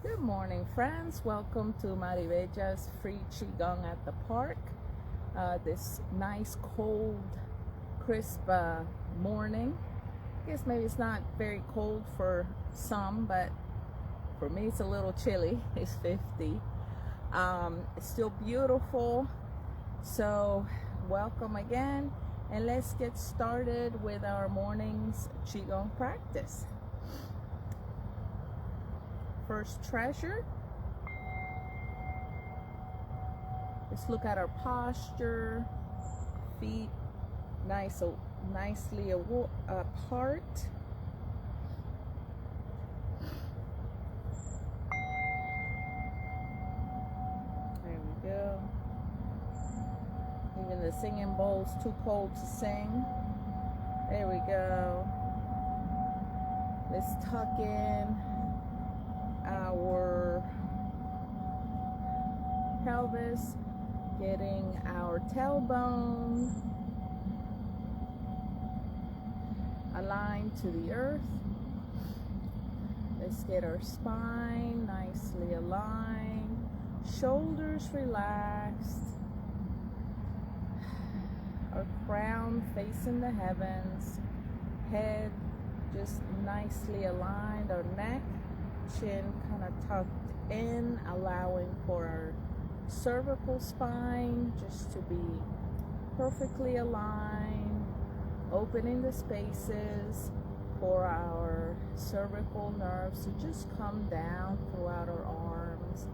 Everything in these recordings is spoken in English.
Good morning, friends. Welcome to Maribella's free Qigong at the park. This nice, cold, crisp morning. I guess maybe it's not very cold for some, but for me it's a little chilly. It's 50. It's still beautiful. So welcome again, and let's get started with our morning's Qigong practice. First treasure. Let's look at our posture. Feet nicely apart. There we go. Even the singing bowl's too cold to sing. There we go. Let's tuck in our pelvis, getting our tailbone aligned to the earth. Let's get our spine nicely aligned, shoulders relaxed, our crown facing the heavens, head just nicely aligned, our neck, chin kind of tucked in, allowing for our cervical spine just to be perfectly aligned, opening the spaces for our cervical nerves to just come down throughout our arms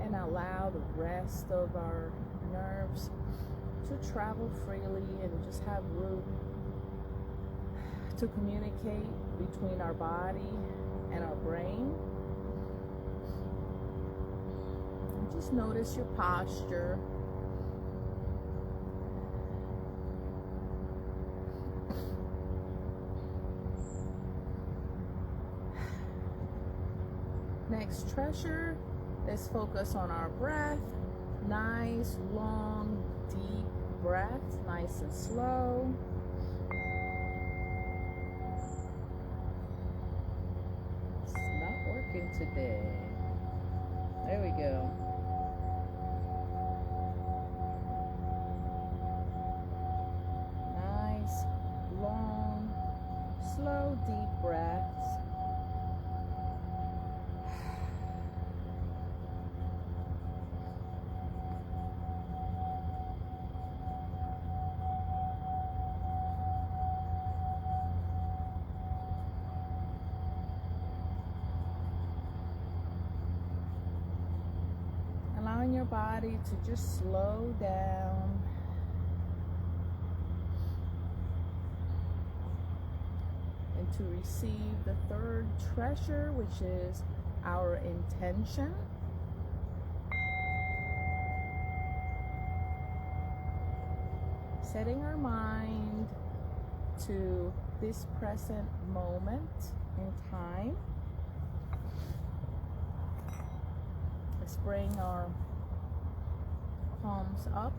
and allow the rest of our nerves to travel freely and just have room to communicate between our body and our brain. Just notice your posture. Next treasure, let's focus on our breath. Nice, long, deep breath, nice and slow. It's not working today. There we go. Nice, long, slow, deep breaths. Allowing your body to just slow down. And to receive the third treasure, which is our intention. Setting our mind to this present moment in time. Let's bring our palms up,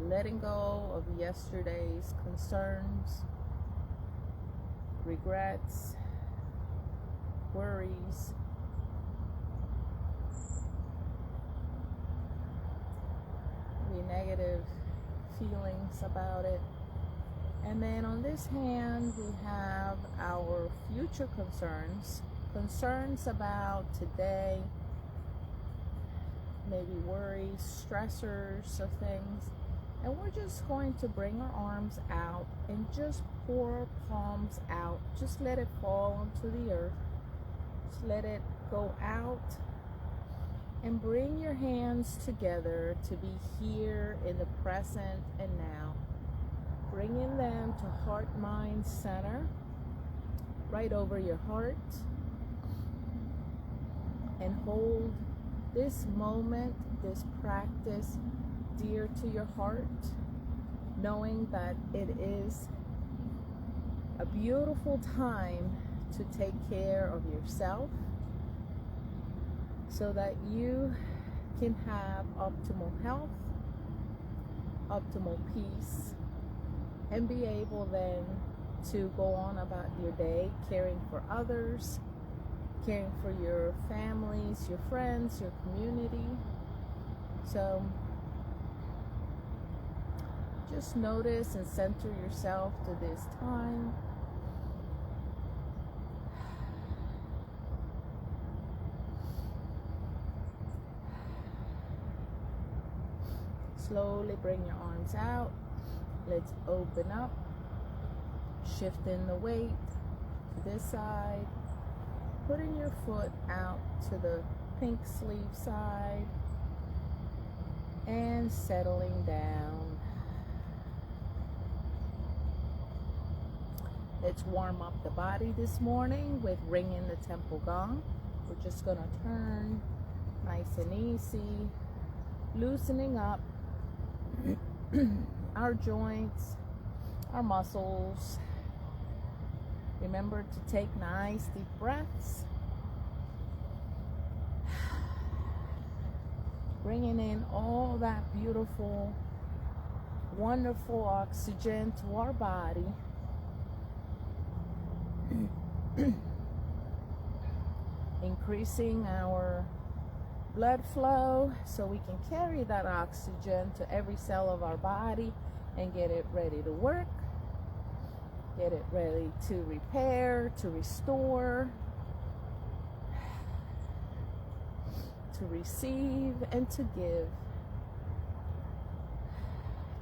letting go of yesterday's concerns, regrets, worries, maybe negative feelings about it. And then on this hand, we have our future concerns about today, maybe worries, stressors of things. And we're just going to bring our arms out and just pour our palms out. Just let it fall onto the earth. Just let it go out. And bring your hands together to be here in the present and now. Bringing them to heart, mind, center, right over your heart. And hold this moment, this practice dear to your heart, knowing that it is a beautiful time to take care of yourself so that you can have optimal health, optimal peace, and be able then to go on about your day, caring for others, caring for your families, your friends, your community. So just notice and center yourself to this time. Slowly bring your arms out. Let's open up, shifting the weight to this side, putting your foot out to the pink sleeve side, and settling down. Let's warm up the body this morning with ringing the temple gong. We're just going to turn nice and easy, loosening up our joints, our muscles. Remember to take nice deep breaths, bringing in all that beautiful, wonderful oxygen to our body. Increasing our blood flow so we can carry that oxygen to every cell of our body and get it ready to work, get it ready to repair, to restore, to receive, and to give,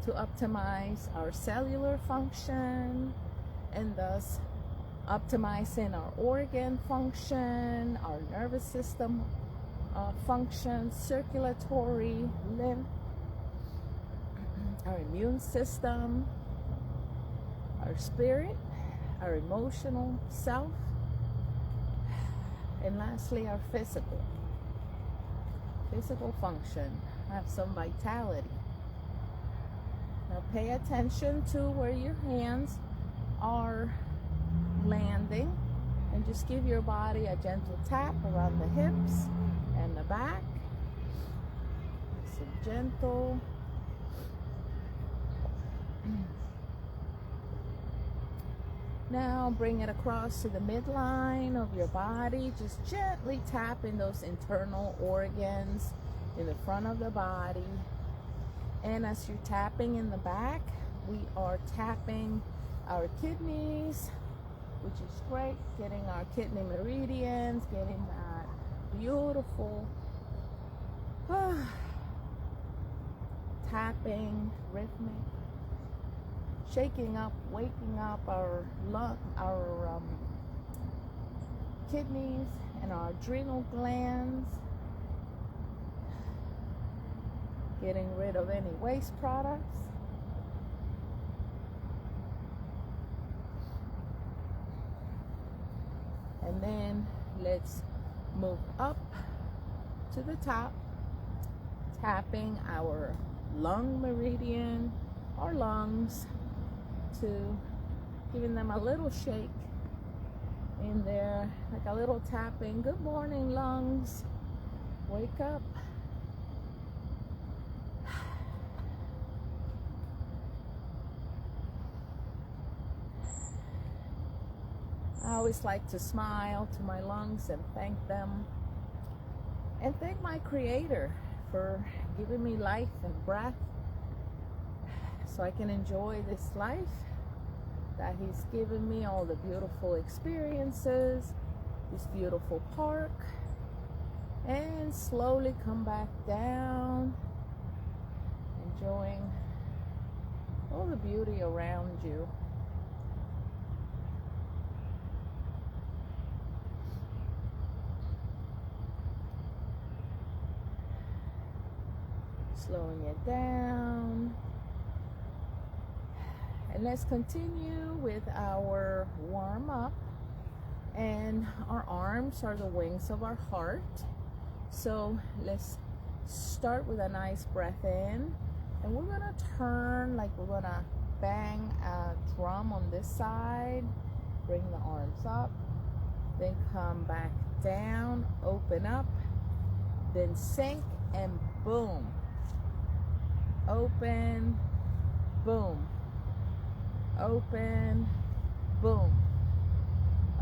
to optimize our cellular function and thus optimizing our organ function, our nervous system function, circulatory, lymph, our immune system, our spirit, our emotional self, and lastly our physical function. Have some vitality. Now pay attention to where your hands are landing, and just give your body a gentle tap around the hips and the back. So gentle. Now bring it across to the midline of your body. Just gently tap in those internal organs in the front of the body. And as you're tapping in the back, we are tapping our kidneys, which is great, getting our kidney meridians, getting that beautiful tapping, rhythmic, shaking up, waking up our kidneys and our adrenal glands, getting rid of any waste products. And then let's move up to the top, tapping our lung meridian, our lungs, to giving them a little shake in there, like a little tapping. Good morning, lungs. Wake up. I always like to smile to my lungs and thank them, and thank my Creator for giving me life and breath so I can enjoy this life that He's given me, all the beautiful experiences, this beautiful park, and slowly come back down, enjoying all the beauty around you. Slowing it down. And let's continue with our warm up. And our arms are the wings of our heart. So let's start with a nice breath in. And we're going to turn like we're going to bang a drum on this side. Bring the arms up. Then come back down. Open up. Then sink and boom. Open, boom, open, boom,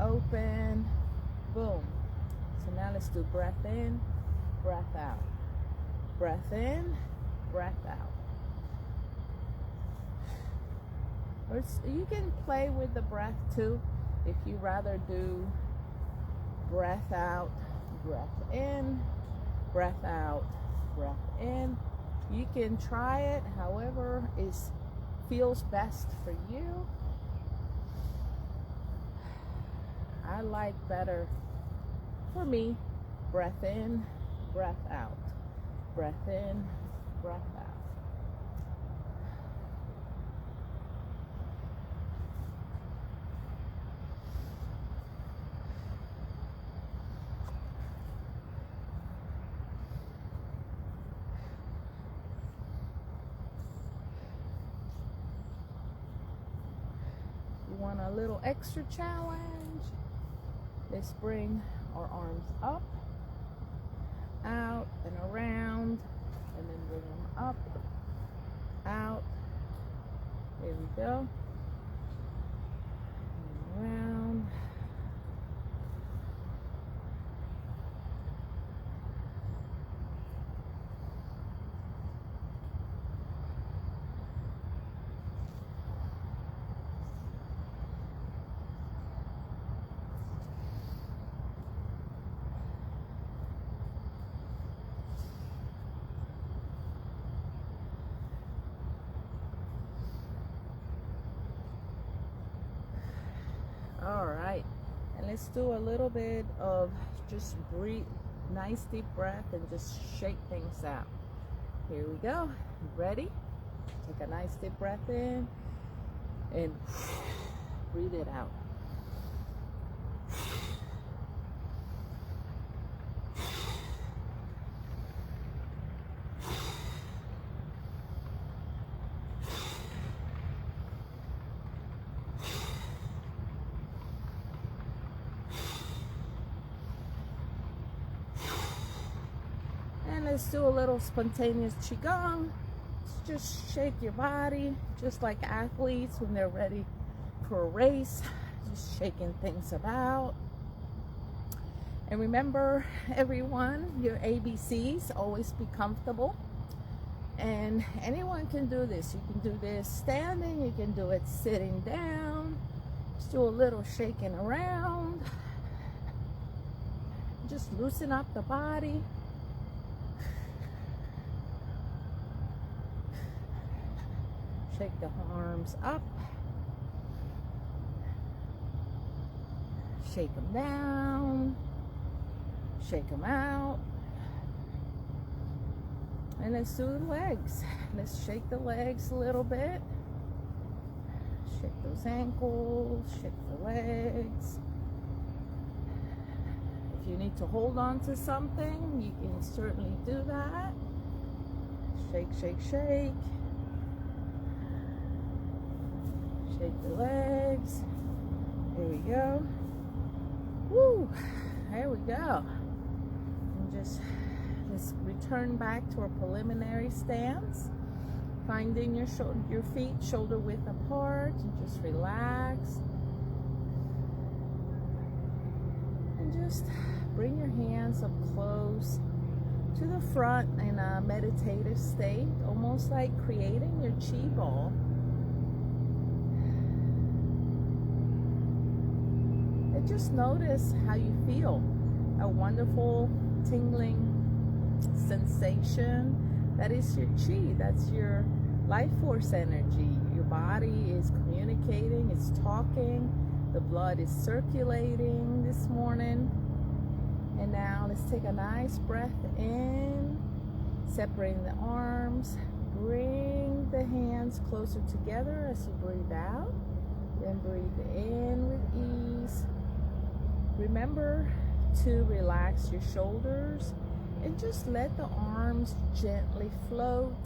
open, boom. So now let's do breath in, breath out, breath in, breath out. Or you can play with the breath too if you rather do breath out, breath in, breath out, breath in. You can try it however feels best for you. I like better, for me, breath in, breath out, breath in, breath out. Want a little extra challenge? Let's bring our arms up, out and around, and then bring them up, out. There we go. And around. All right, and let's do a little bit of just breathe, nice deep breath, and just shake things out. Here we go. Ready? Take a nice deep breath in and breathe it out. Let's do a little spontaneous Qigong. Just shake your body, just like athletes when they're ready for a race, just shaking things about. And remember, everyone, your ABCs, always be comfortable. And anyone can do this. You can do this standing, you can do it sitting down. Just do a little shaking around. Just loosen up the body. Shake the arms up, shake them down, shake them out, and let's do the legs. Let's shake the legs a little bit, shake those ankles, shake the legs. If you need to hold on to something, you can certainly do that. Shake, shake, shake. Shake the legs. There we go. Woo! There we go. And just let's return back to our preliminary stance. Finding your feet shoulder width apart, and just relax. And just bring your hands up close to the front in a meditative state, almost like creating your chi ball. Just notice how you feel. A wonderful tingling sensation. That is your chi. That's your life force energy. Your body is communicating, it's talking. The blood is circulating this morning. And now let's take a nice breath in, separating the arms. Bring the hands closer together as you breathe out. Then breathe in with ease. Remember to relax your shoulders and just let the arms gently float,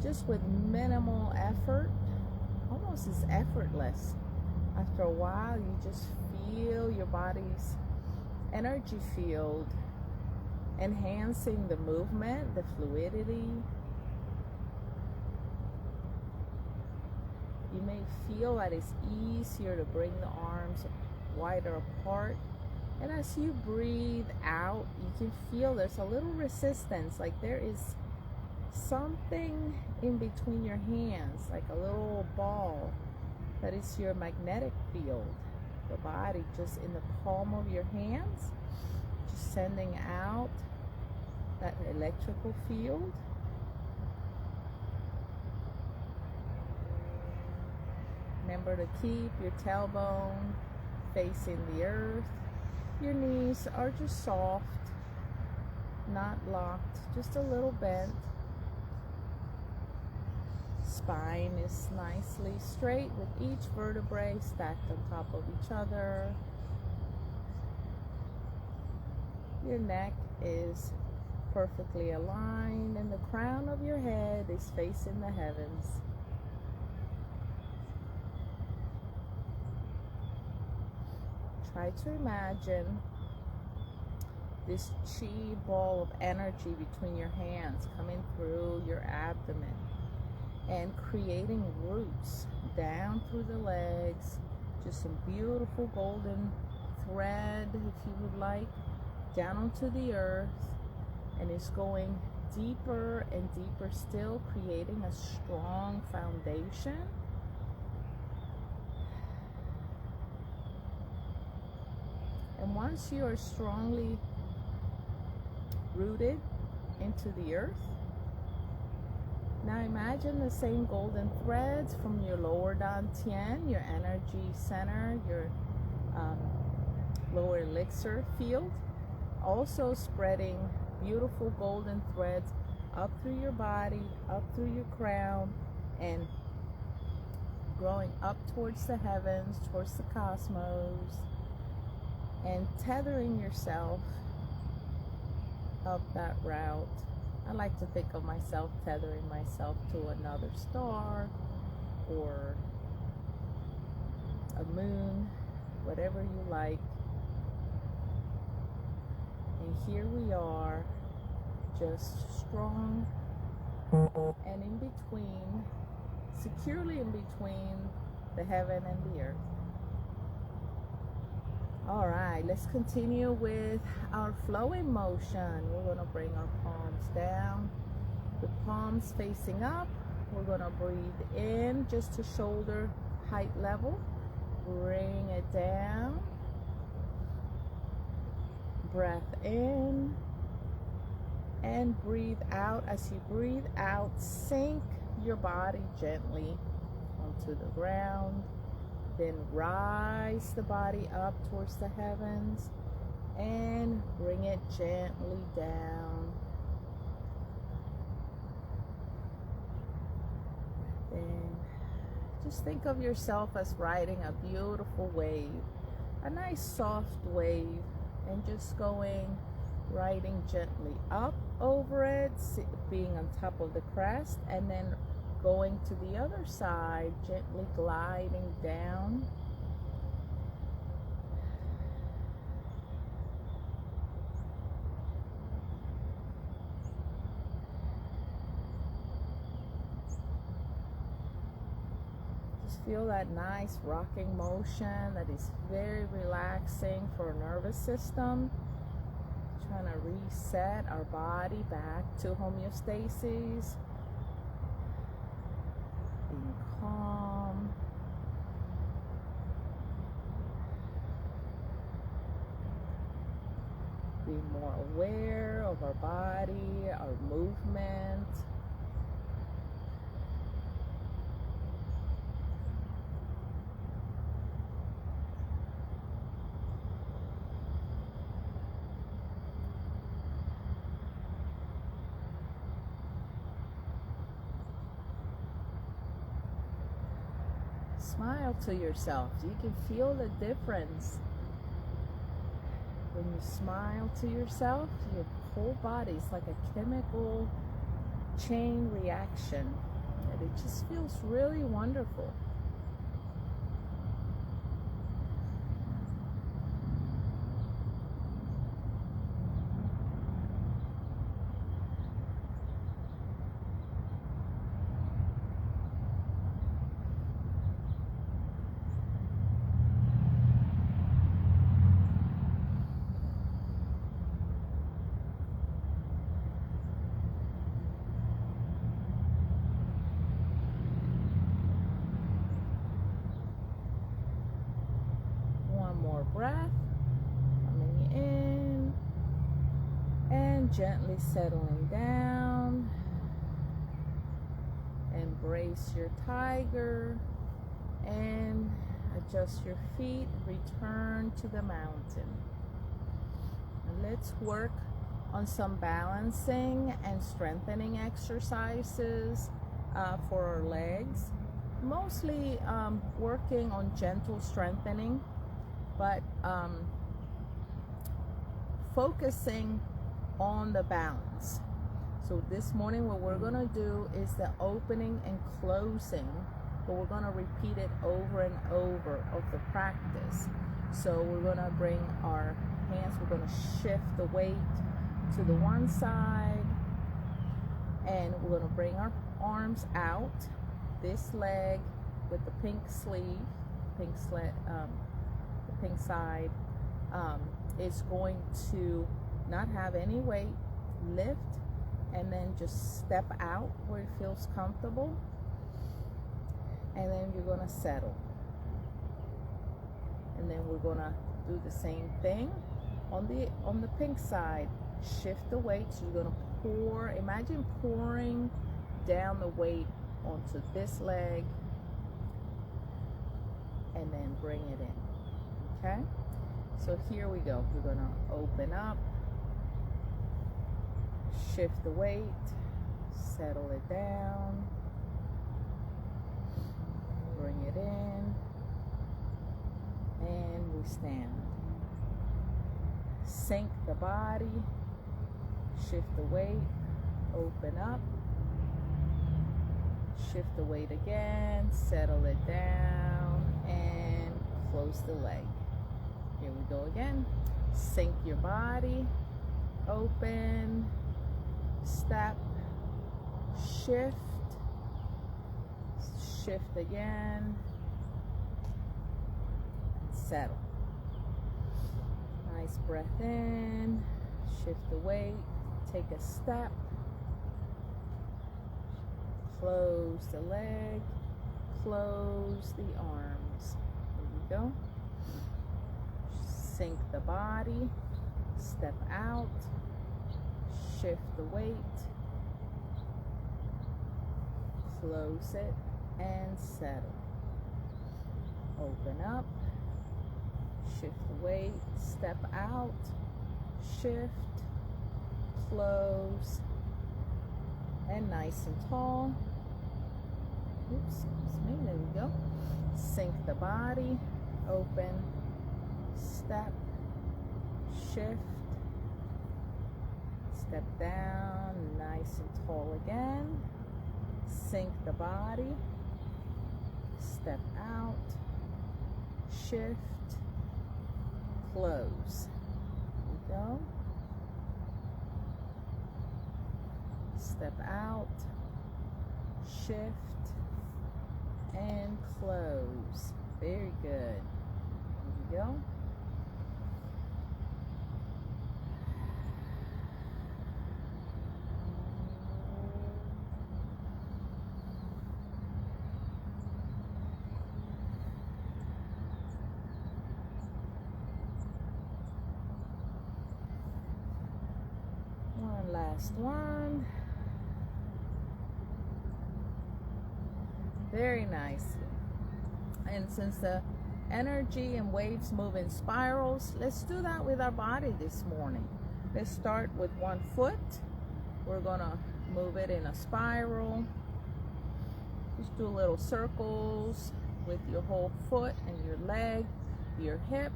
just with minimal effort. Almost as effortless. After a while, you just feel your body's energy field enhancing the movement, the fluidity. You may feel that it's easier to bring the arms wider apart. And as you breathe out, you can feel there's a little resistance, like there is something in between your hands, like a little ball that is your magnetic field. The body just in the palm of your hands, just sending out that electrical field. Remember to keep your tailbone facing the earth. Your knees are just soft, not locked, just a little bent. Spine is nicely straight with each vertebrae stacked on top of each other. Your neck is perfectly aligned and the crown of your head is facing the heavens. Try to imagine this chi ball of energy between your hands coming through your abdomen and creating roots down through the legs, just some beautiful golden thread, if you would like, down onto the earth, and it's going deeper and deeper still, creating a strong foundation. And once you are strongly rooted into the earth, now imagine the same golden threads from your lower dantian, your energy center, your lower elixir field, also spreading beautiful golden threads up through your body, up through your crown, and growing up towards the heavens, towards the cosmos, and tethering yourself up that route. I like to think of myself tethering myself to another star or a moon, whatever you like. And here we are, just strong and in between, securely in between the heaven and the earth. All right, let's continue with our flowing motion. We're going to bring our palms down, the palms facing up. We're going to breathe in just to shoulder height level. Bring it down. Breath in and breathe out. As you breathe out, sink your body gently onto the ground. Then rise the body up towards the heavens and bring it gently down. Then just think of yourself as riding a beautiful wave, a nice soft wave, and just riding gently up over it, being on top of the crest, and then going to the other side, gently gliding down. Just feel that nice rocking motion that is very relaxing for our nervous system. Trying to reset our body back to homeostasis. Being calm. Being more aware of our body, our movement. Smile to yourself. You can feel the difference. When you smile to yourself, your whole body is like a chemical chain reaction. And it just feels really wonderful. And gently settling down. Embrace your tiger and adjust your feet. Return to the mountain. And let's work on some balancing and strengthening exercises for our legs. Mostly working on gentle strengthening, but focusing on the balance. So this morning what we're going to do is the opening and closing, but we're going to repeat it over and over of the practice. So we're going to bring our hands, we're going to shift the weight to the one side, and we're going to bring our arms out. This leg with the pink sleeve, the pink side, is going to not have any weight, lift, and then just step out where it feels comfortable, and then you're going to settle. And then we're going to do the same thing on the pink side. Shift the weight. So you're going to pour, imagine pouring down the weight onto this leg, and then bring it in. Okay, so here we go. We're going to open up, shift the weight, settle it down, bring it in, and we stand. Sink the body, shift the weight, open up, shift the weight again, settle it down, and close the leg. Here we go again. Sink your body, open, step, shift, shift again, settle. Nice breath in, shift the weight, take a step, close the leg, close the arms. Here we go. Sink the body, step out, shift the weight, close it, and settle. Open up, shift the weight, step out, shift, close, and nice and tall. Oops, excuse me, there we go. Sink the body, open, step, shift, step down, nice and tall again. Sink the body, step out, shift, close. Here we go. Step out, shift, and close. Very good. Here we go. One last one. Very nicely. And since the energy and waves move in spirals, let's do that with our body this morning. Let's start with one foot. We're gonna move it in a spiral. Just do little circles with your whole foot and your leg, your hip.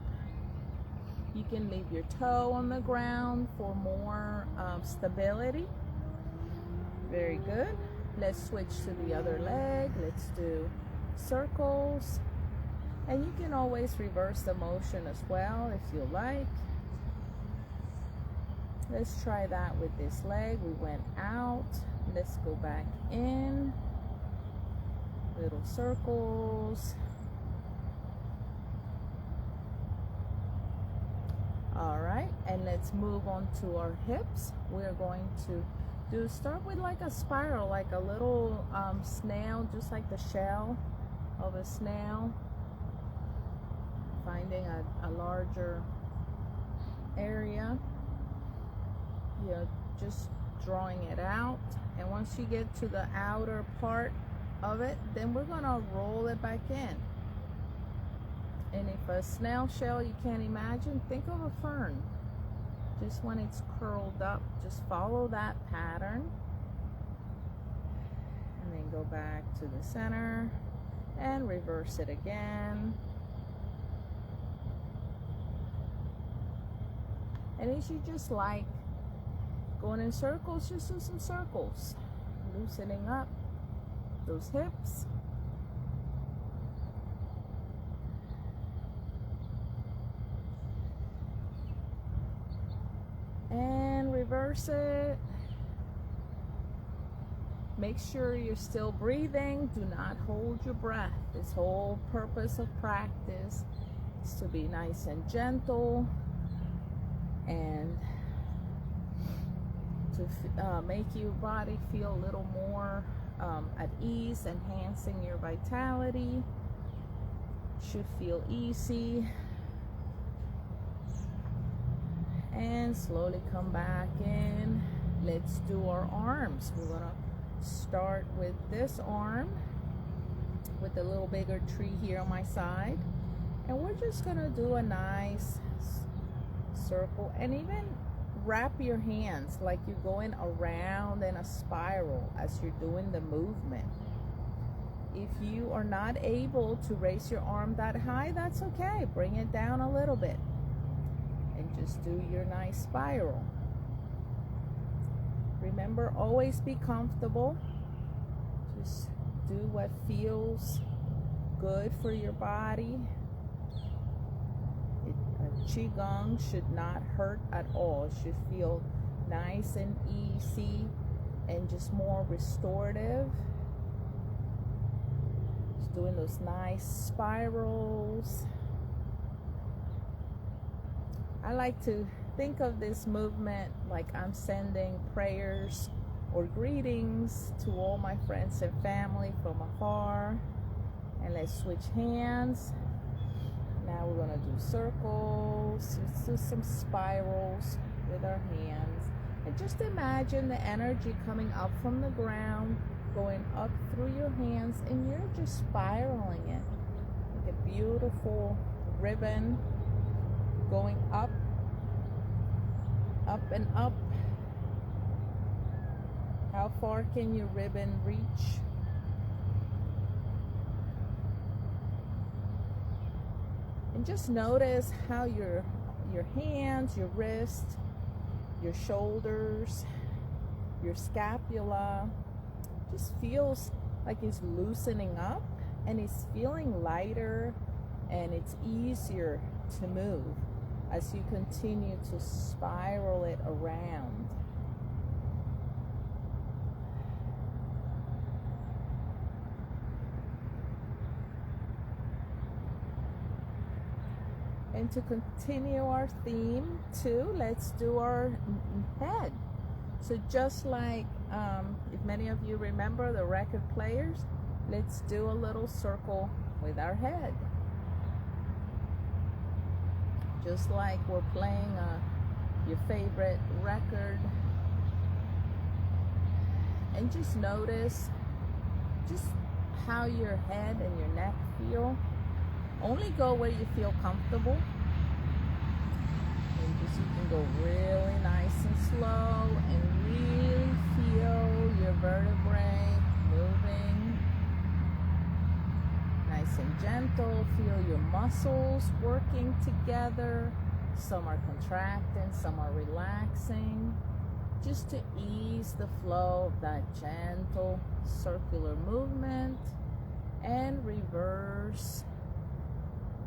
You can leave your toe on the ground for more stability. Very good. Let's switch to the other leg. Let's do circles. And you can always reverse the motion as well if you like. Let's try that with this leg. We went out. Let's go back in. Little circles. All right, and let's move on to our hips. We're going to start with like a spiral, like a little snail, just like the shell of a snail. Finding a larger area. You're just drawing it out. And once you get to the outer part of it, then we're gonna roll it back in. And if a snail shell you can't imagine, think of a fern. Just when it's curled up, just follow that pattern. And then go back to the center and reverse it again. And as you just like going in circles, just do some circles. Loosening up those hips. And reverse it. Make sure you're still breathing. Do not hold your breath. This whole purpose of practice is to be nice and gentle and to make your body feel a little more at ease, enhancing your vitality. Should feel easy. And slowly come back in. Let's do our arms. We're gonna start with this arm with a little bigger tree here on my side, and we're just gonna do a nice circle, and even wrap your hands like you're going around in a spiral as you're doing the movement. If you are not able to raise your arm that high, that's okay. Bring it down a little bit and just do your nice spiral. Remember, always be comfortable. Just do what feels good for your body. Qigong should not hurt at all. It should feel nice and easy and just more restorative. Just doing those nice spirals. I like to think of this movement like I'm sending prayers or greetings to all my friends and family from afar. And let's switch hands. Now we're going to do circles. Let's do some spirals with our hands. And just imagine the energy coming up from the ground, going up through your hands, and you're just spiraling it. Like a beautiful ribbon going up, up and up. How far can your ribbon reach? And just notice how your hands, your wrist, your shoulders, your scapula just feels like it's loosening up, and it's feeling lighter, and it's easier to move as you continue to spiral it around. And to continue our theme too, let's do our head. So just like, if many of you remember the record players, let's do a little circle with our head. Just like we're playing your favorite record. And just notice just how your head and your neck feel. Only go where you feel comfortable. And just you can go really nice and slow and really feel your vertebrae moving. Nice and gentle. Feel your muscles working together. Some are contracting, some are relaxing. Just to ease the flow of that gentle circular movement, and reverse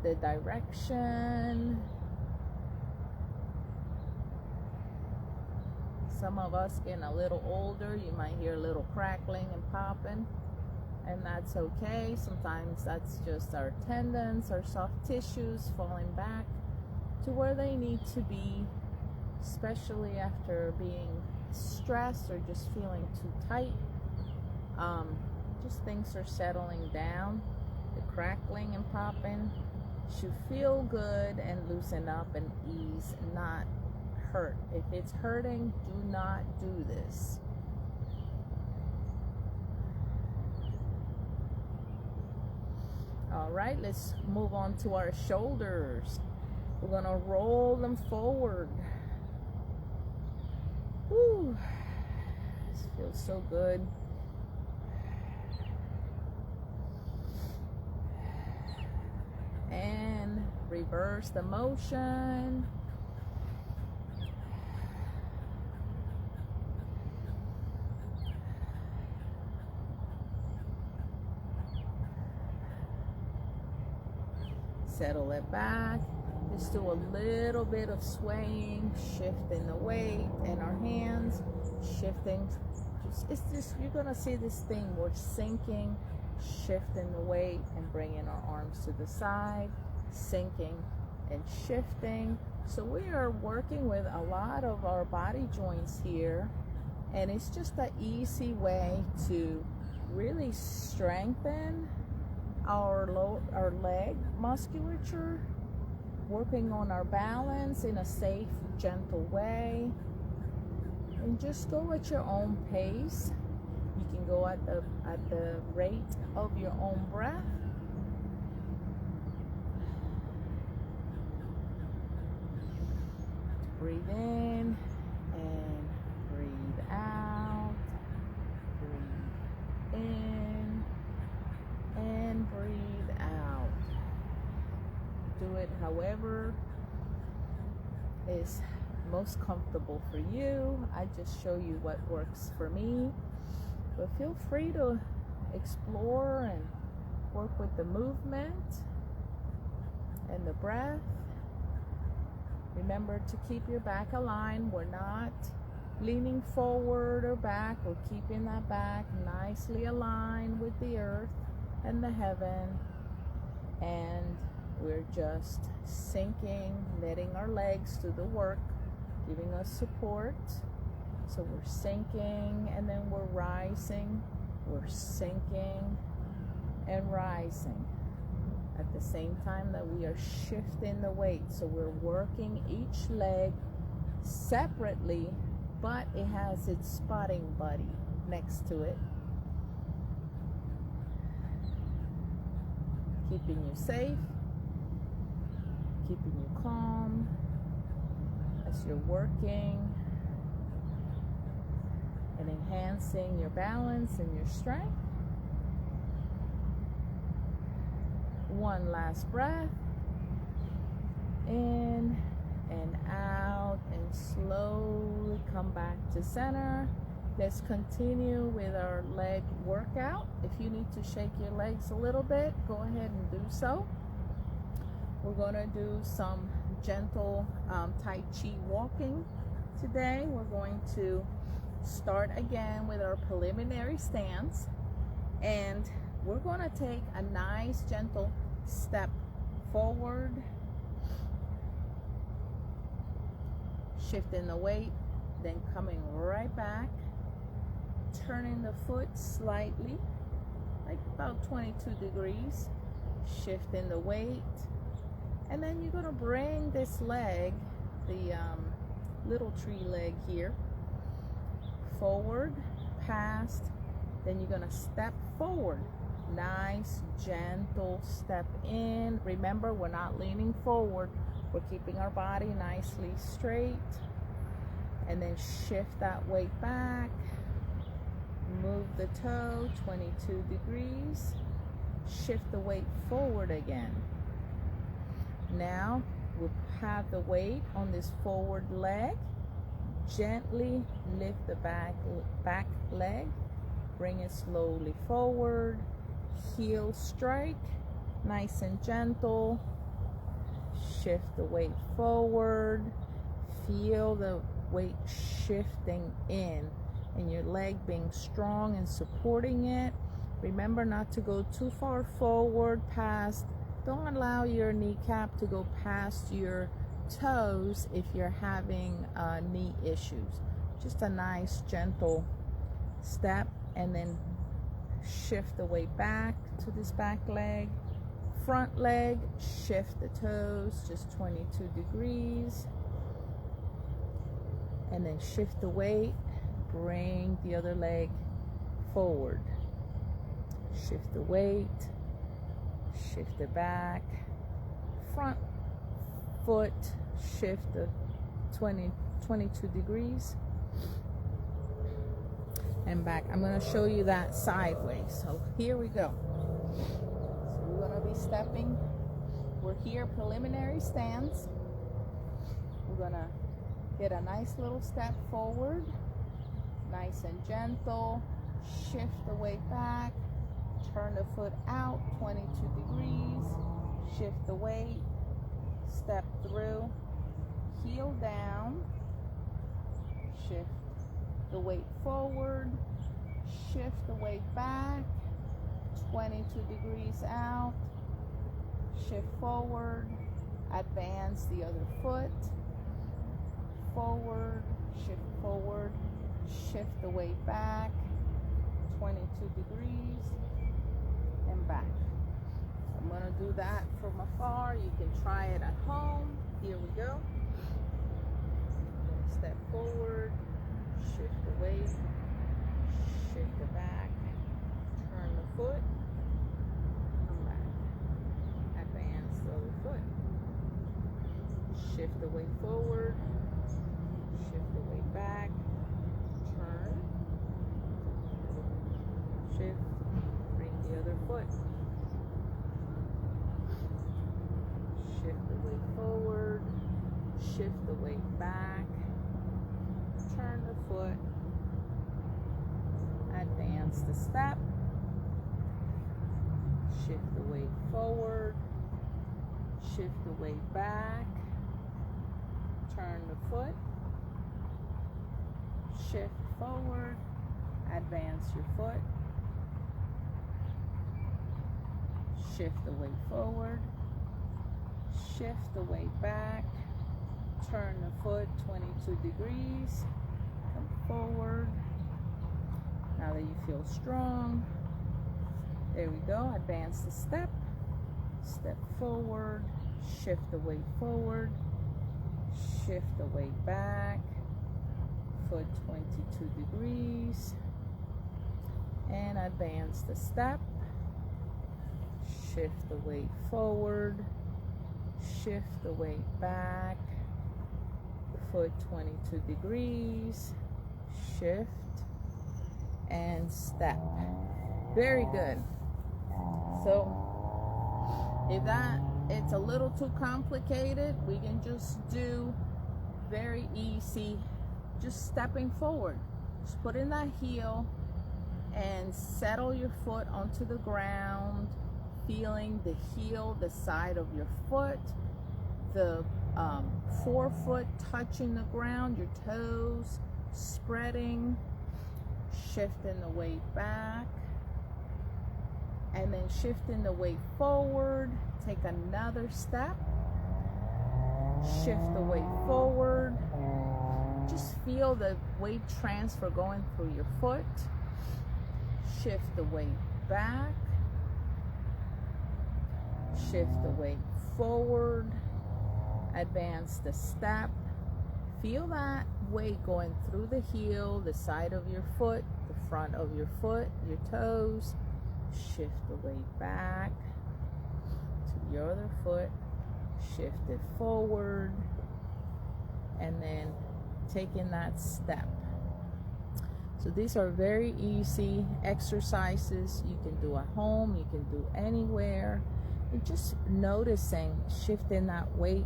the direction. Some of us getting a little older, you might hear a little crackling and popping, and that's okay. Sometimes that's just our tendons, our soft tissues falling back to where they need to be, especially after being stressed or just feeling too tight. Just things are settling down. The crackling and popping should feel good and loosen up and ease, not hurt. If it's hurting, do not do this. All right, let's move on to our shoulders. We're gonna roll them forward. Whew. This feels so good. And reverse the motion. Settle it back. Just do a little bit of swaying, shifting the weight and our hands, shifting. It's just, you're gonna see this thing, we're sinking, shifting the weight and bringing our arms to the side, sinking and shifting. So we are working with a lot of our body joints here, and it's just an easy way to really strengthen our leg musculature, working on our balance in a safe, gentle way. And just go at your own pace. You can go at the rate of your own breath. Breathe in and breathe out. Breathe in and breathe out. Do it however is most comfortable for you. I just show you what works for me, but feel free to explore and work with the movement and the breath. Remember to keep your back aligned. We're not leaning forward or back. We're keeping that back nicely aligned with the earth and the heaven, and we're just sinking, letting our legs do the work, giving us support. So we're sinking and then we're rising, we're sinking and rising at the same time that we are shifting the weight. So we're working each leg separately, but it has its spotting buddy next to it, keeping you safe, keeping you calm as you're working and enhancing your balance and your strength. One last breath, in and out, and slowly come back to center. Let's continue with our leg workout. If you need to shake your legs a little bit, go ahead and do so. We're going to do some gentle Tai Chi walking today. We're going to start again with our preliminary stance, and we're going to take a nice gentle step forward, shifting the weight, then coming right back, turning the foot slightly, like about 22 degrees, shifting the weight, and then you're going to bring this leg, the little tree leg here, forward, past, then you're going to step forward. Nice, gentle step in. Remember, we're not leaning forward. We're keeping our body nicely straight. And then shift that weight back. Move the toe 22 degrees. Shift the weight forward again. Now, we'll have the weight on this forward leg. Gently lift the back leg. Bring it slowly forward. Heel strike, nice and gentle. Shift the weight forward. Feel the weight shifting in and your leg being strong and supporting it. Remember not to go too far forward past. Don't allow your kneecap to go past your toes if you're having knee issues. Just a nice gentle step, and then shift the weight back to this back leg. Front leg, shift the toes just 22 degrees. and then shift the weight. Bring the other leg forward. Shift the weight, shift it back. Front foot, shift the 22 degrees. And back. I'm going to show you that sideways. So here we go. So we're going to be stepping. We're here, preliminary stance. We're going to get a nice little step forward. Nice and gentle. Shift the weight back. Turn the foot out 22 degrees. Shift the weight. Step through. Heel down. Shift the weight forward. Shift the weight back 22 degrees out. Shift forward. Advance the other foot. Forward. Shift forward. Shift the weight back 22 degrees and back. I'm going to do that from afar. You can try it at home. Here we go. Step forward, shift the weight, shift it back, turn the foot, come back, advance the other foot, shift the weight forward, shift the weight back, turn, shift, bring the other foot, shift the weight forward, shift the weight back, turn the foot, advance the step, shift the weight forward, shift the weight back, turn the foot, shift forward, advance your foot, shift the weight forward, shift the weight back, turn the foot 22 degrees, come forward. Now that you feel strong, there we go, advance the step, step forward, shift the weight forward, shift the weight back, foot 22 degrees, and advance the step, shift the weight forward, shift the weight back, foot 22 degrees, shift and step. Very good. So if it's a little too complicated, we can just do very easy, just stepping forward. Just put in that heel and settle your foot onto the ground, feeling the heel, the side of your foot, the forefoot touching the ground, your toes spreading, shifting the weight back, and then shifting the weight forward. Take another step, shift the weight forward, just feel the weight transfer going through your foot, shift the weight back, shift the weight forward, advance the step, feel that weight going through the heel, the side of your foot, the front of your foot, your toes, shift the weight back to your other foot, shift it forward, and then taking that step. So these are very easy exercises you can do at home, you can do anywhere. You're just noticing, shifting that weight,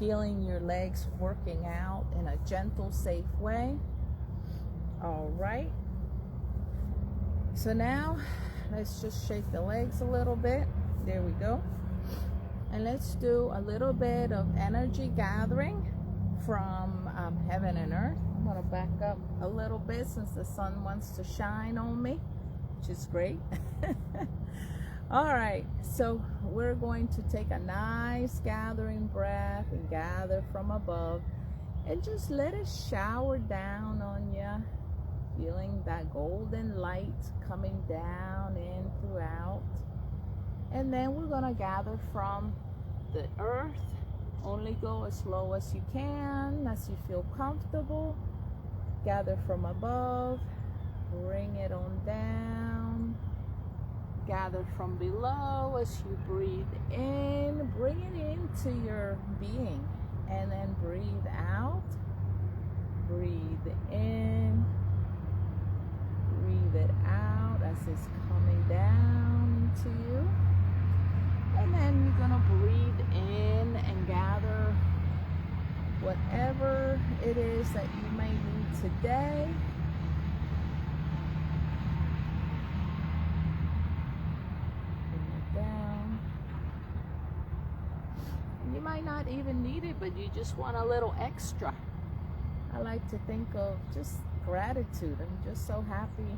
feeling your legs working out in a gentle, safe way. All right. So now let's just shake the legs a little bit. There we go. And let's do a little bit of energy gathering from heaven and earth. I'm going to back up a little bit since the sun wants to shine on me, which is great. All right, so we're going to take a nice gathering breath and gather from above and just let it shower down on you, feeling that golden light coming down in throughout. And then we're going to gather from the earth, Only go as low as you can, as you feel comfortable. Gather from above, bring it on down. Gather from below as you breathe in, bring it into your being, and then breathe out. Breathe in, breathe it out as it's coming down to you. And then you're gonna breathe in and gather whatever it is that you may need today. You might not even need it, but you just want a little extra. I like to think of just gratitude. I'm just so happy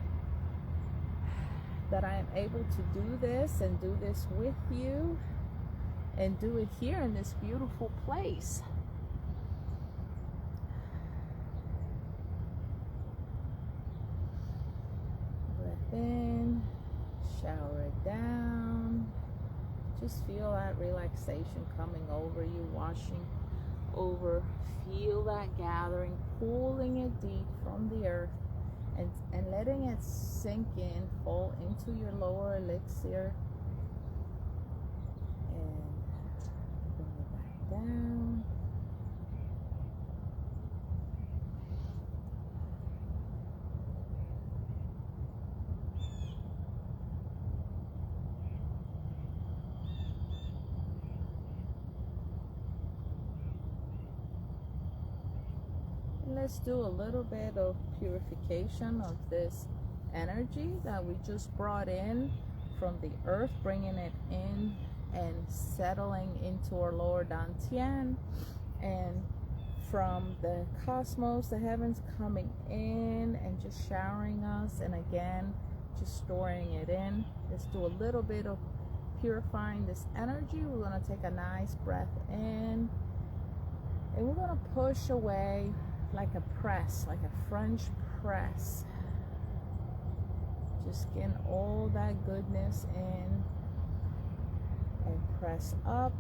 that I am able to do this and do this with you and do it here in this beautiful place. Breath in, shower it down. Just feel that relaxation coming over you, washing over. Feel that gathering, pulling it deep from the earth and letting it sink in, fall into your lower elixir. And bring it back down. Let's do a little bit of purification of this energy that we just brought in from the earth, bringing it in and settling into our lower dantian, and from the cosmos, the heavens, coming in and just showering us, and again just storing it in. Let's do a little bit of purifying this energy. We're going to take a nice breath in, and we're going to push away like a press, like a French press. Just getting all that goodness in, and press up,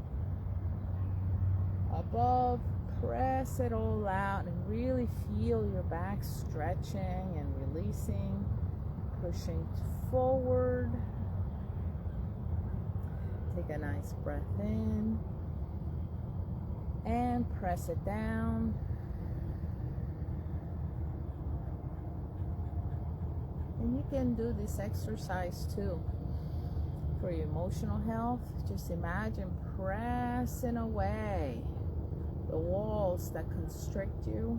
above, press it all out, and really feel your back stretching and releasing, pushing forward. Take a nice breath in and press it down. And you can do this exercise too for your emotional health. Just imagine pressing away the walls that constrict you.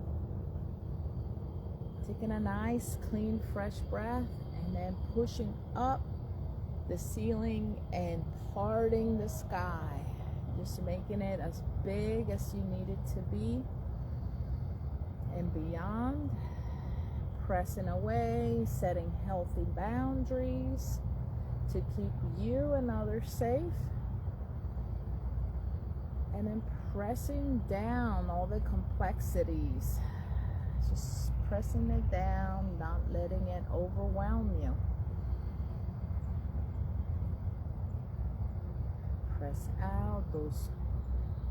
Taking a nice, clean, fresh breath, and then pushing up the ceiling and parting the sky. Just making it as big as you need it to be and beyond. Pressing away, setting healthy boundaries to keep you and others safe, and then pressing down all the complexities, just pressing it down, not letting it overwhelm you. Press out those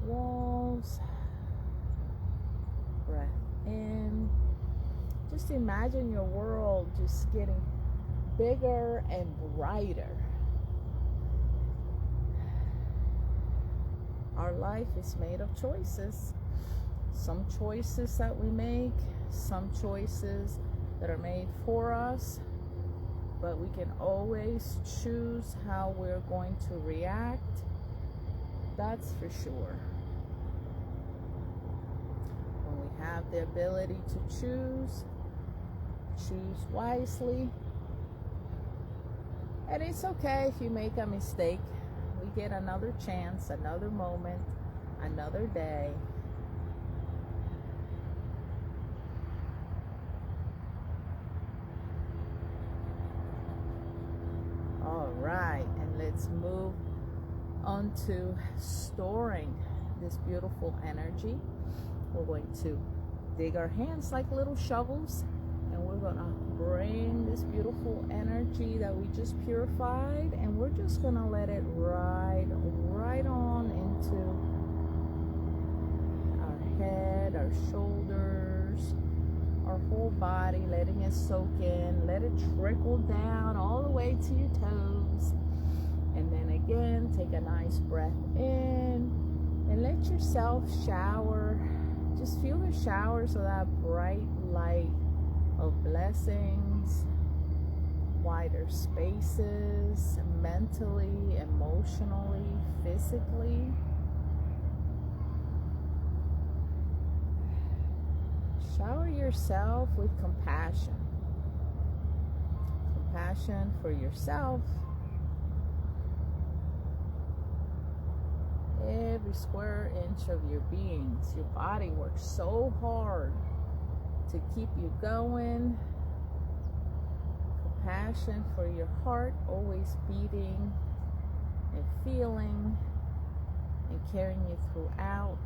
walls. Breath in. Just imagine your world just getting bigger and brighter. Our life is made of choices. Some choices that we make, some choices that are made for us, but we can always choose how we're going to react. That's for sure. When we have the ability to choose wisely. And it's okay if you make a mistake. We get another chance, another moment, another day. All right, and let's move on to storing this beautiful energy. We're going to dig our hands like little shovels, and we're gonna bring this beautiful energy that we just purified, and we're just gonna let it ride right on into head, our shoulders, our whole body, letting it soak in. Let it trickle down all the way to your toes. And then again, take a nice breath in and let yourself shower. Just feel the showers of that bright light of blessings, wider spaces, mentally, emotionally, physically. Shower yourself with compassion. Compassion for yourself. Every square inch of your beings. Your body works so hard to keep you going. Compassion for your heart, always beating and feeling and carrying you throughout.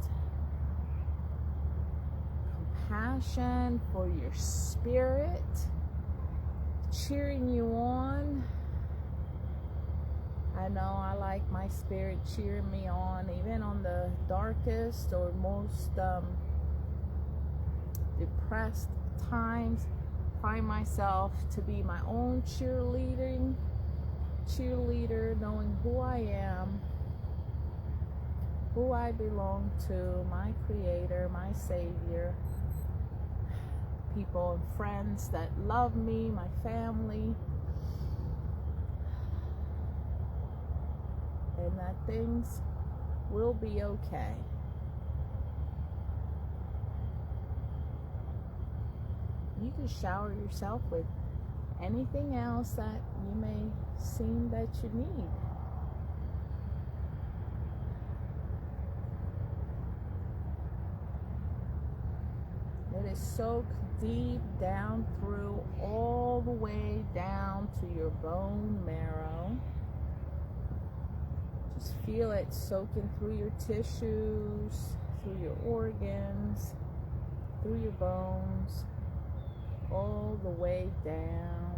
Compassion for your spirit, cheering you on. I know I like my spirit cheering me on, even on the darkest or most depressed times. Find myself to be my own cheerleader, knowing who I am, who I belong to, my creator, my savior, people and friends that love me, my family, and that things will be okay. You can shower yourself with anything else that you may seem that you need. Let it soak deep down through, all the way down to your bone marrow. Just feel it soaking through your tissues, through your organs, through your bones, all the way down.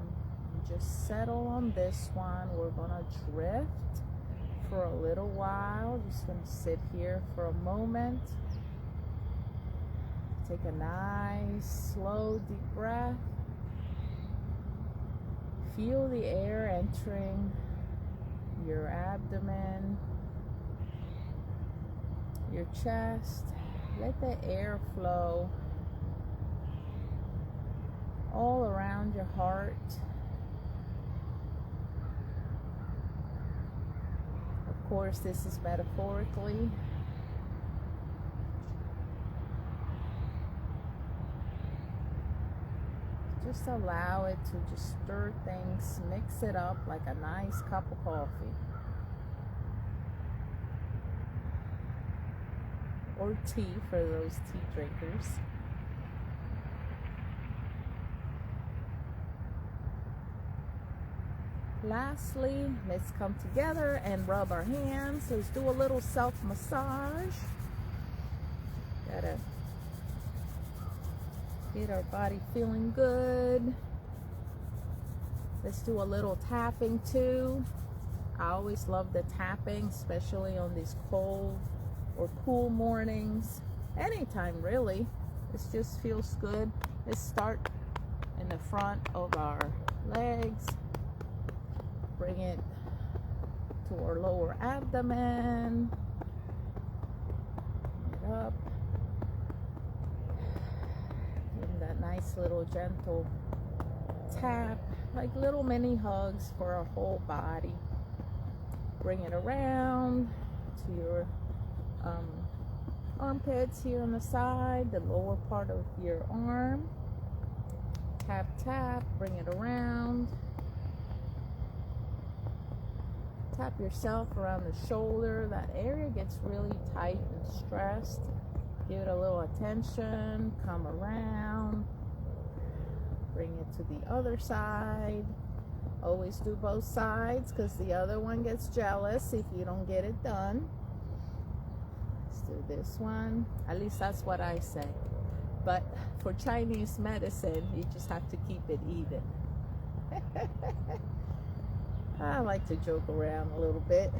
And just settle on this one. We're gonna drift for a little while. Just gonna sit here for a moment. Take a nice, slow, deep breath. Feel the air entering your abdomen, your chest. Let the air flow all around your heart. Of course, this is metaphorically. Just allow it to just stir things, mix it up like a nice cup of coffee. Or tea for those tea drinkers. Lastly, let's come together and rub our hands. Let's do a little self-massage. Gotta get our body feeling good. Let's do a little tapping too. I always love the tapping, especially on these cold or cool mornings. Anytime really. It just feels good. Let's start in the front of our legs. Bring it to our lower abdomen. Bring it up. That nice little gentle tap, like little mini hugs for our whole body. Bring it around to your armpits here on the side, the lower part of your arm. Tap, tap, bring it around. Tap yourself around the shoulder. That area gets really tight and stressed. Give it a little attention, come around, bring it to the other side. Always do both sides because the other one gets jealous if you don't get it done. Let's do this one. At least that's what I say. But for Chinese medicine, you just have to keep it even. I like to joke around a little bit.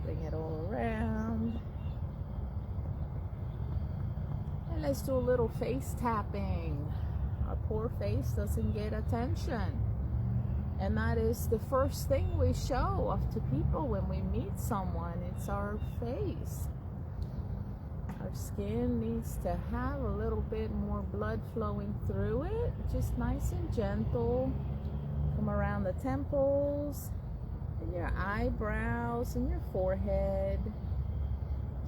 Bring it all around. let's do a little face tapping. Our poor face doesn't get attention. And that is the first thing we show off to people when we meet someone. It's our face. Our skin needs to have a little bit more blood flowing through it. Just nice and gentle. Come around the temples, and your eyebrows, and your forehead.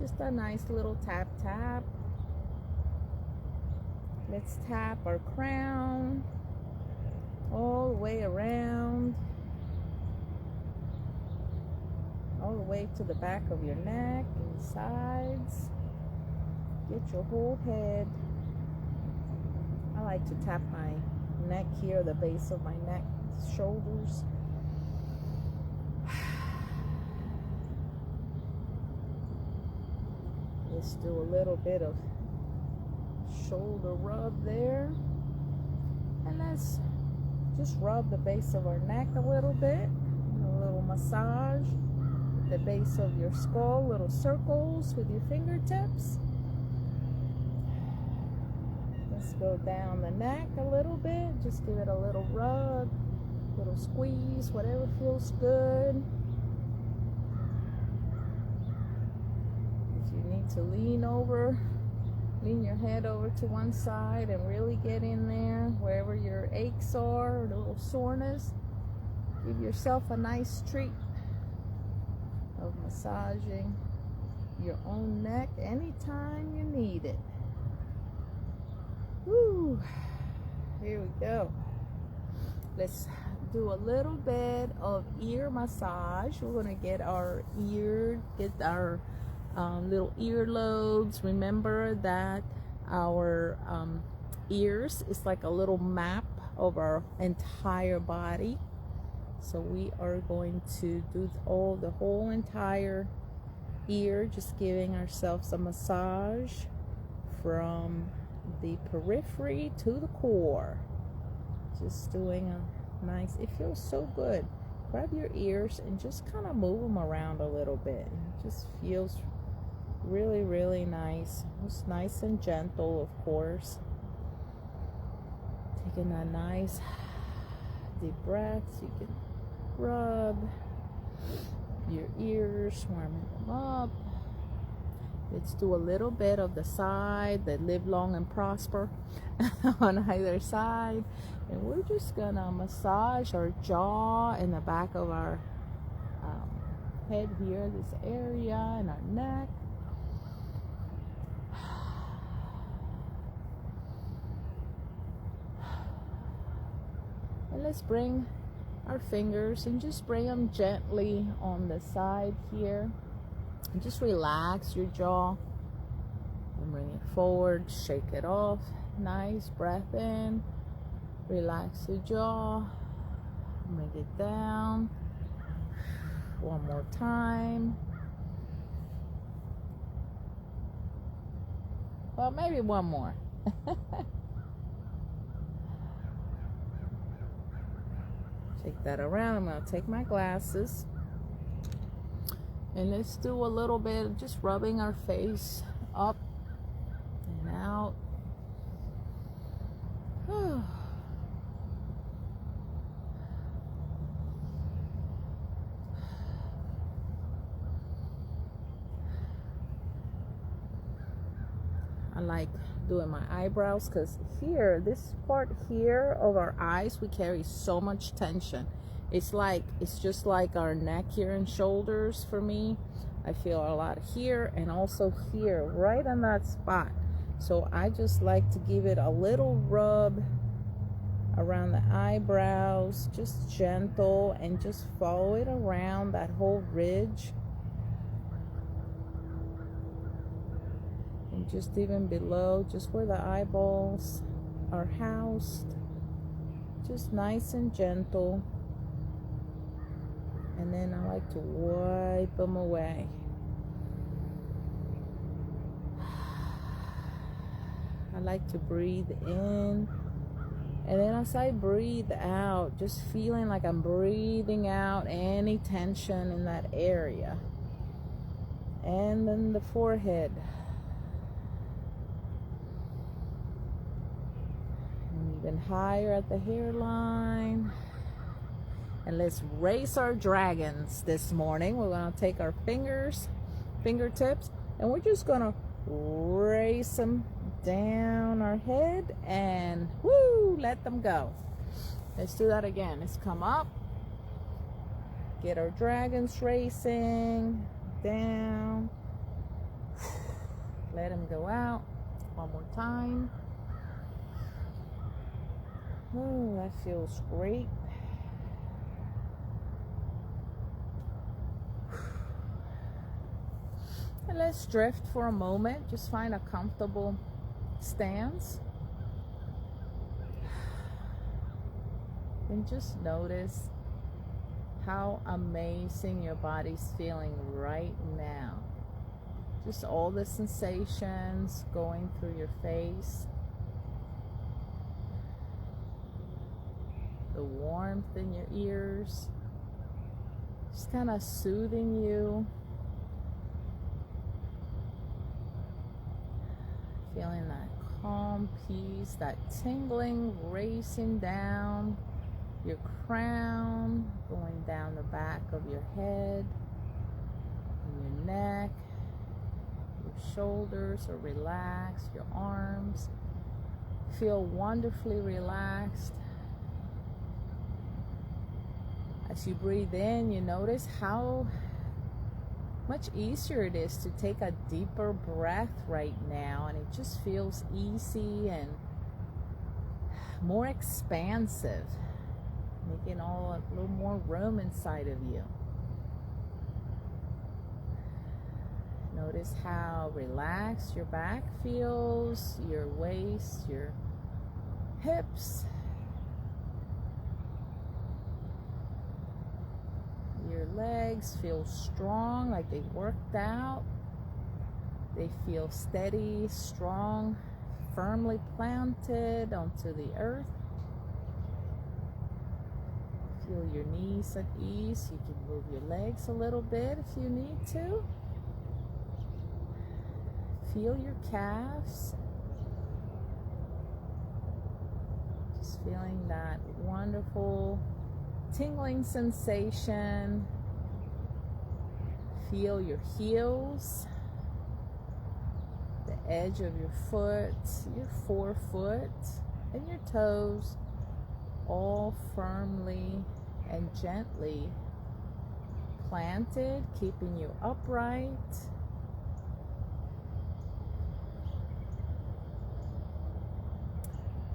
Just a nice little tap tap. Let's tap our crown all the way around, all the way to the back of your neck and sides. Get your whole head. I like to tap my neck here, the base of my neck, shoulders. Let's do a little bit of shoulder rub there. And let's just rub the base of our neck a little bit. A little massage. The base of your skull, little circles with your fingertips. Let's go down the neck a little bit. Just give it a little rub, little squeeze, whatever feels good. If you need to lean your head over to one side and really get in there, wherever your aches are, or the little soreness, give yourself a nice treat of massaging your own neck anytime you need it. Woo. Here we go. Let's do a little bit of ear massage. We're going to get our little earlobes. Remember that our ears is like a little map of our entire body. So we are going to do the whole entire ear, just giving ourselves a massage from the periphery to the core. Just doing a nice, it feels so good. Grab your ears and just kind of move them around a little bit. It just feels really, really nice. Just nice and gentle, of course. Taking a nice deep breath. You can rub your ears, warming them up. Let's do a little bit of the side, that live long and prosper on either side. And we're just gonna massage our jaw and the back of our head here, this area, and our neck. And let's bring our fingers and just bring them gently on the side here. And just relax your jaw and bring it forward, shake it off. Nice breath in, relax the jaw, bring it down. One more time. Well, maybe one more. Take that around. I'm going to take my glasses. And let's do a little bit of just rubbing our face up and out. I like doing my eyebrows because here, this part here of our eyes, we carry so much tension. It's just like our neck here and shoulders for me. I feel a lot here and also here, right on that spot. So I just like to give it a little rub around the eyebrows, just gentle, and just follow it around that whole ridge. And just even below, just where the eyeballs are housed. Just nice and gentle. And then I like to wipe them away. I like to breathe in. And then as I breathe out, just feeling like I'm breathing out any tension in that area. And then the forehead. Then higher at the hairline. And let's raise our dragons this morning. We're going to take our fingertips, and we're just going to raise them down our head and woo, let them go. Let's do that again. Let's come up. Get our dragons racing down. Let them go out. One more time. Oh, that feels great. And let's drift for a moment. Just find a comfortable stance. And just notice how amazing your body's feeling right now. Just all the sensations going through your face. The warmth in your ears. Just kind of soothing you. Feeling that calm peace, that tingling racing down your crown, going down the back of your head, and your neck. Your shoulders are relaxed, your arms feel wonderfully relaxed. As you breathe in, you notice how much easier it is to take a deeper breath right now, and it just feels easy and more expansive, making all a little more room inside of you. Notice how relaxed your back feels, your waist, your hips. Your legs feel strong, like they worked out. They feel steady, strong, firmly planted onto the earth. Feel your knees at ease. You can move your legs a little bit if you need to. Feel your calves. Just feeling that wonderful tingling sensation. Feel your heels, the edge of your foot, your forefoot, and your toes, all firmly and gently planted, keeping you upright.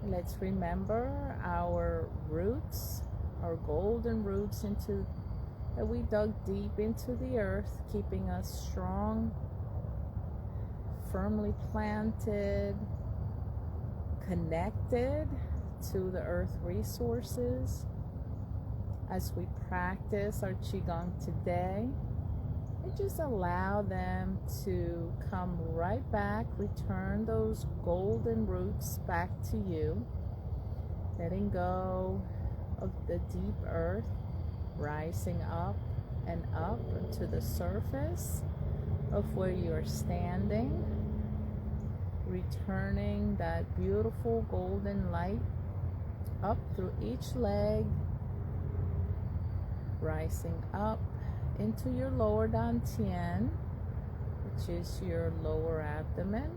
Let's remember our roots, our golden roots that we dug deep into the earth, keeping us strong, firmly planted, connected to the earth resources. As we practice our Qigong today, and just allow them to come right back, return those golden roots back to you, letting go of the deep earth, rising up and up to the surface of where you're standing, returning that beautiful golden light up through each leg, rising up into your lower dantian, which is your lower abdomen,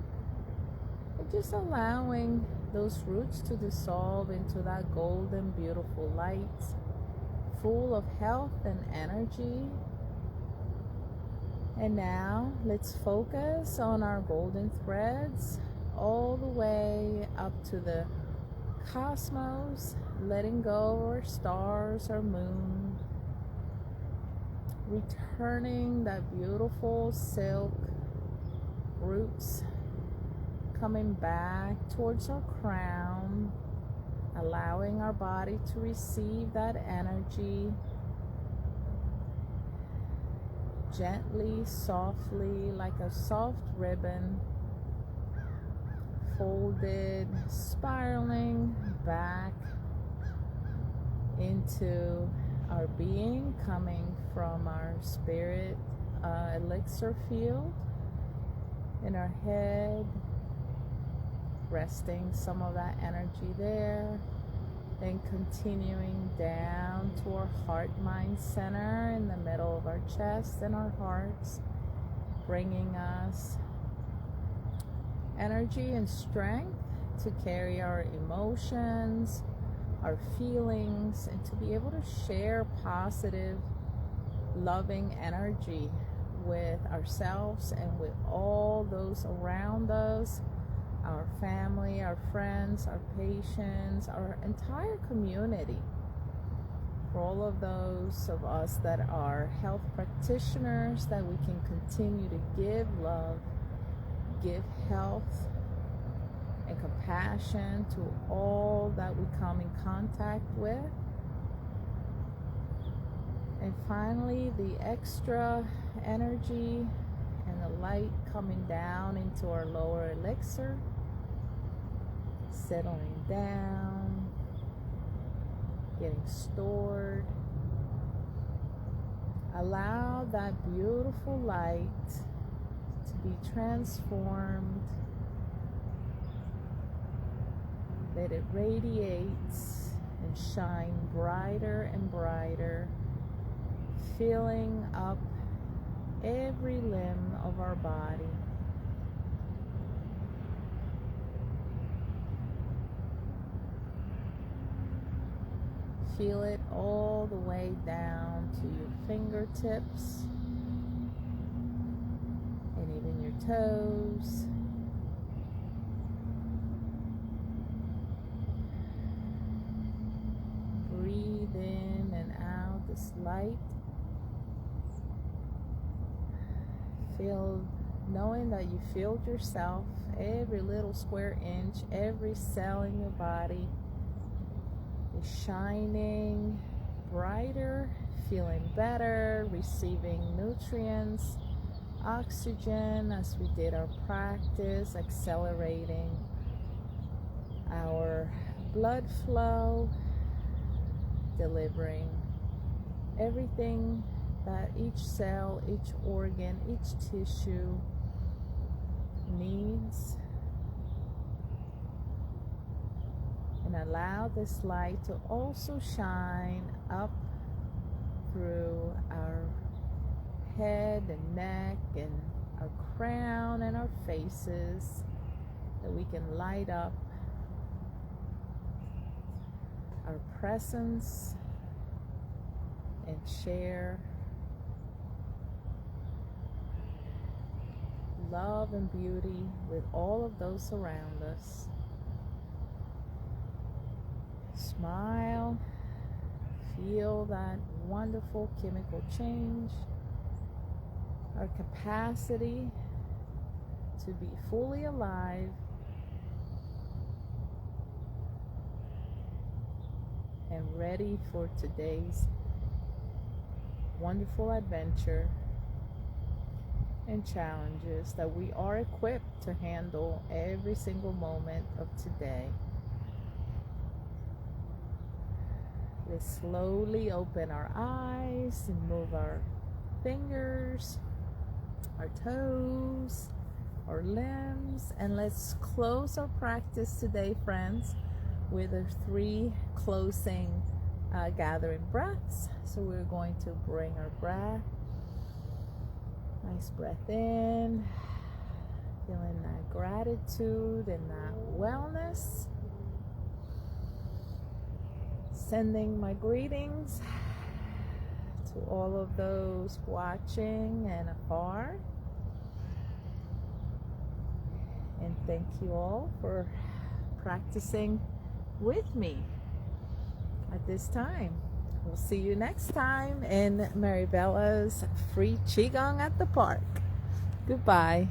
and just allowing those roots to dissolve into that golden, beautiful light, full of health and energy. And now let's focus on our golden threads all the way up to the cosmos, letting go of our stars, our moon, returning that beautiful silk roots, coming back towards our crown, allowing our body to receive that energy gently, softly, like a soft ribbon, folded, spiraling back into our being, coming from our spirit elixir field in our head, resting some of that energy there. Then continuing down to our heart-mind center in the middle of our chest and our hearts, bringing us energy and strength to carry our emotions, our feelings, and to be able to share positive, loving energy with ourselves and with all those around us, our family, our friends, our patients, our entire community. For all of those of us that are health practitioners, that we can continue to give love, give health and compassion to all that we come in contact with. And finally, the extra energy and the light coming down into our lower elixir, settling down, getting stored. Allow that beautiful light to be transformed. Let it radiate and shine brighter and brighter, filling up every limb of our body. Feel it all the way down to your fingertips and even your toes. Breathe in and out this light. Feel, knowing that you filled yourself, every little square inch, every cell in your body is shining brighter, feeling better, receiving nutrients, oxygen as we did our practice, accelerating our blood flow, delivering everything that each cell, each organ, each tissue needs. And allow this light to also shine up through our head and neck and our crown and our faces, that we can light up our presence and share love and beauty with all of those around us. Smile, feel that wonderful chemical change, our capacity to be fully alive and ready for today's wonderful adventure and challenges that we are equipped to handle every single moment of today. Let's slowly open our eyes and move our fingers, our toes, our limbs, and let's close our practice today, friends, with our 3 closing gathering breaths. So we're going to bring our breath, nice breath in, feeling that gratitude and that wellness. Sending my greetings to all of those watching and afar. And thank you all for practicing with me at this time. We'll see you next time in Maribella's free Qigong at the park. Goodbye.